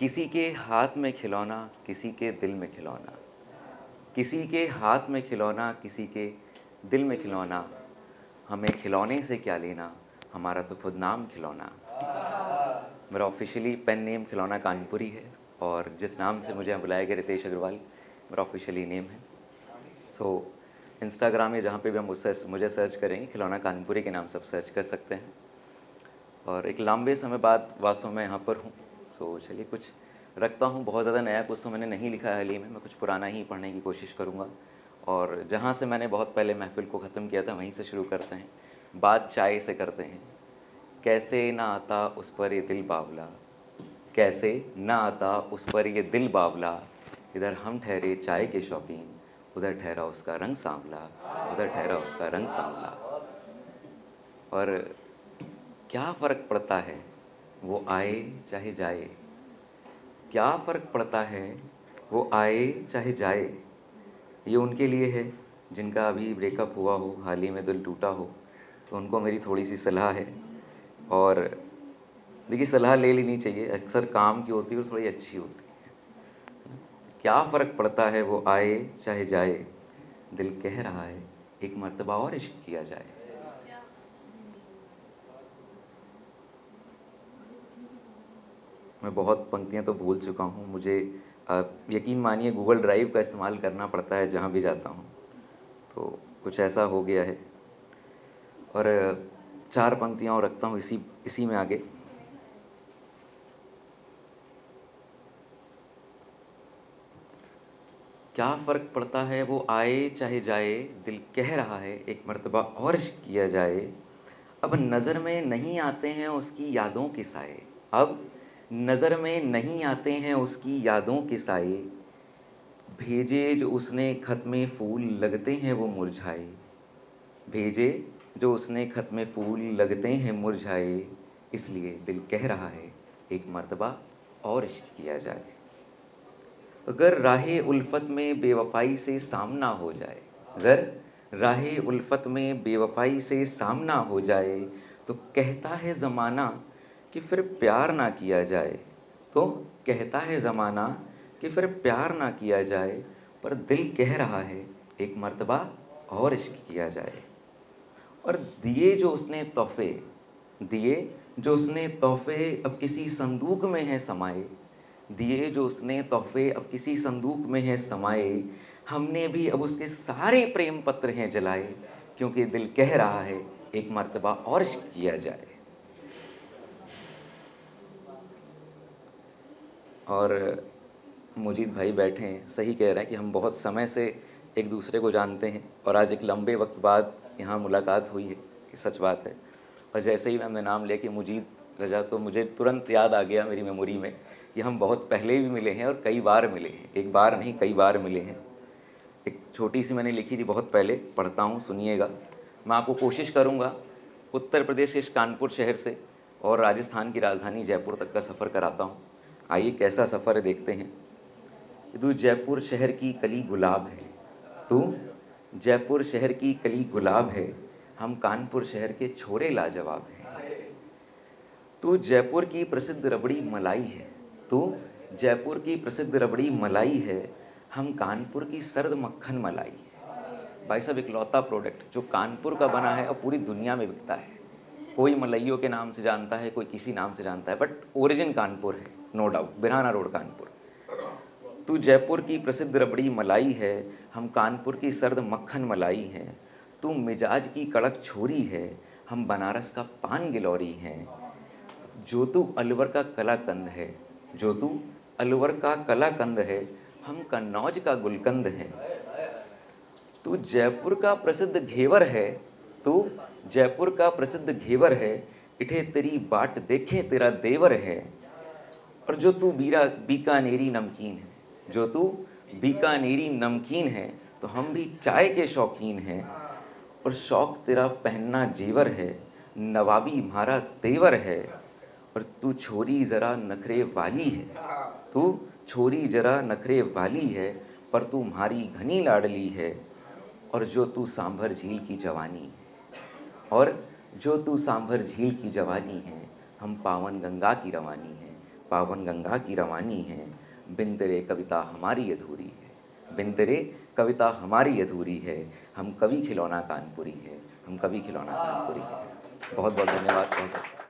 किसी के हाथ में खिलौना, किसी के दिल में खिलौना, किसी के हाथ में खिलौना, किसी के दिल में खिलौना, हमें खिलौने से क्या लेना, हमारा तो खुद नाम खिलौना। मेरा ऑफिशियली पेन नेम खिलौना कानपुरी है और जिस नाम से मुझे बुलाया गया रितेश अग्रवाल मेरा ऑफिशियली नेम है। सो इंस्टाग्राम में जहाँ पे भी हम मुझे सर्च करेंगे खिलौना कानपुरी के नाम से आप सर्च कर सकते हैं। और एक लंबे समय बाद वास्तव में यहाँ पर हूँ। सो चलिए कुछ रखता हूँ, बहुत ज़्यादा नया कुछ तो मैंने नहीं लिखा है हाल ही में, मैं कुछ पुराना ही पढ़ने की कोशिश करूँगा। और जहाँ से मैंने बहुत पहले महफ़िल को ख़त्म किया था वहीं से शुरू करते हैं। बात चाय से करते हैं। कैसे ना आता उस पर ये दिल बावला, कैसे ना आता उस पर ये दिल बावला, इधर हम ठहरे चाय के शौकीन, उधर ठहरा उसका रंग सांवला, उधर ठहरा उसका रंग सांवला। और क्या फ़र्क पड़ता है वो आए चाहे जाए, क्या फ़र्क पड़ता है वो आए चाहे जाए। ये उनके लिए है जिनका अभी ब्रेकअप हुआ हो, हाल ही में दिल टूटा हो, तो उनको मेरी थोड़ी सी सलाह है। और देखिए सलाह ले लेनी चाहिए, अक्सर काम की होती है और थोड़ी अच्छी होती है। क्या फ़र्क पड़ता है वो आए चाहे जाए, दिल कह रहा है एक मर्तबा और इश्क किया जाए। मैं बहुत पंक्तियाँ तो भूल चुका हूँ, मुझे यकीन मानिए गूगल ड्राइव का इस्तेमाल करना पड़ता है जहाँ भी जाता हूँ, तो कुछ ऐसा हो गया है। और चार पंक्तियाँ और रखता हूँ इसी में आगे। क्या फ़र्क पड़ता है वो आए चाहे जाए, दिल कह रहा है एक मर्तबा और इश्क किया जाए। अब नज़र में नहीं आते हैं उसकी यादों के साए, अब नज़र में नहीं आते हैं उसकी यादों के साए, भेजे जो उसने खत में फूल लगते हैं वो मुरझाए, भेजे जो उसने खत में फूल लगते हैं मुरझाए, इसलिए दिल कह रहा है एक मर्तबा और इश्क किया जाए। अगर राहे उल्फत में बेवफाई से सामना हो जाए, अगर राहे उल्फत में बेवफाई से सामना हो जाए, तो कहता है ज़माना कि फिर प्यार ना किया जाए, तो कहता है ज़माना कि फिर प्यार ना किया जाए, पर दिल कह रहा है एक मर्तबा और इश्क किया जाए। और दिए जो उसने तोहफ़े, दिए जो उसने तोहफ़े अब किसी संदूक में हैं समाए, दिए जो उसने तोहफ़े अब किसी संदूक में हैं समाए, हमने भी अब उसके सारे प्रेम पत्र हैं जलाए, क्योंकि दिल कह रहा है एक मर्तबा और इश्क किया जाए। और मुजीद भाई बैठे हैं, सही कह रहे हैं कि हम बहुत समय से एक दूसरे को जानते हैं और आज एक लंबे वक्त बाद यहाँ मुलाकात हुई है, कि सच बात है। और जैसे ही हमने नाम लिया कि मुजीद रजा, तो मुझे तुरंत याद आ गया मेरी मेमोरी में कि हम बहुत पहले भी मिले हैं और कई बार मिले हैं, एक बार नहीं कई बार मिले हैं। एक छोटी सी मैंने लिखी थी बहुत पहले, पढ़ता हूँ सुनिएगा। मैं आपको कोशिश करूँगा उत्तर प्रदेश के इस कानपुर शहर से और राजस्थान की राजधानी जयपुर तक का सफ़र कराता हूँ। आइए कैसा सफ़र है देखते हैं। तू जयपुर शहर की कली गुलाब है, तू जयपुर शहर की कली गुलाब है, हम कानपुर शहर के छोरे लाजवाब हैं। तू जयपुर की प्रसिद्ध रबड़ी मलाई है, तू जयपुर की प्रसिद्ध रबड़ी मलाई है, हम कानपुर की सर्द मक्खन मलाई है। भाई साहब इकलौता प्रोडक्ट जो कानपुर का बना है और पूरी दुनिया में बिकता है। कोई मलइयों के नाम से जानता है, कोई किसी नाम से जानता है, बट ओरिजिन कानपुर है, नो डाउट, बिराना रोड कानपुर। तू जयपुर की प्रसिद्ध रबड़ी मलाई है, हम कानपुर की सर्द मक्खन मलाई हैं। तू मिजाज की कड़क छोरी है, हम बनारस का पान गिलौरी हैं। जो तू अलवर का कलाकंद है, जो तू अलवर का कलाकंद है, हम कन्नौज का गुलकंद हैं। तू जयपुर का प्रसिद्ध घेवर है, तू जयपुर का प्रसिद्ध घेवर है, इठे तेरी बाट देखे तेरा देवर है। और जो तू बीकानेरी नमकीन है, जो तू बीकानेरी नमकीन है, तो हम भी चाय के शौकीन हैं। और शौक तेरा पहनना जेवर है, नवाबी म्हारा तेवर है। और तू छोरी ज़रा नखरे वाली है, तू छोरी ज़रा नखरे वाली है, पर तू म्हारी घनी लाडली है। और जो तू सांभर झील की जवानी है, और जो तू सांभर झील की जवानी है, हम पावन गंगा की रवानी है। पावन गंगा की रवानी है, बिन तेरे कविता हमारी अधूरी है, बिन तेरे कविता हमारी अधूरी है, हम कवि खिलौना कानपुरी है, हम कवि खिलौना कानपुरी है। बहुत बहुत धन्यवाद। बहुत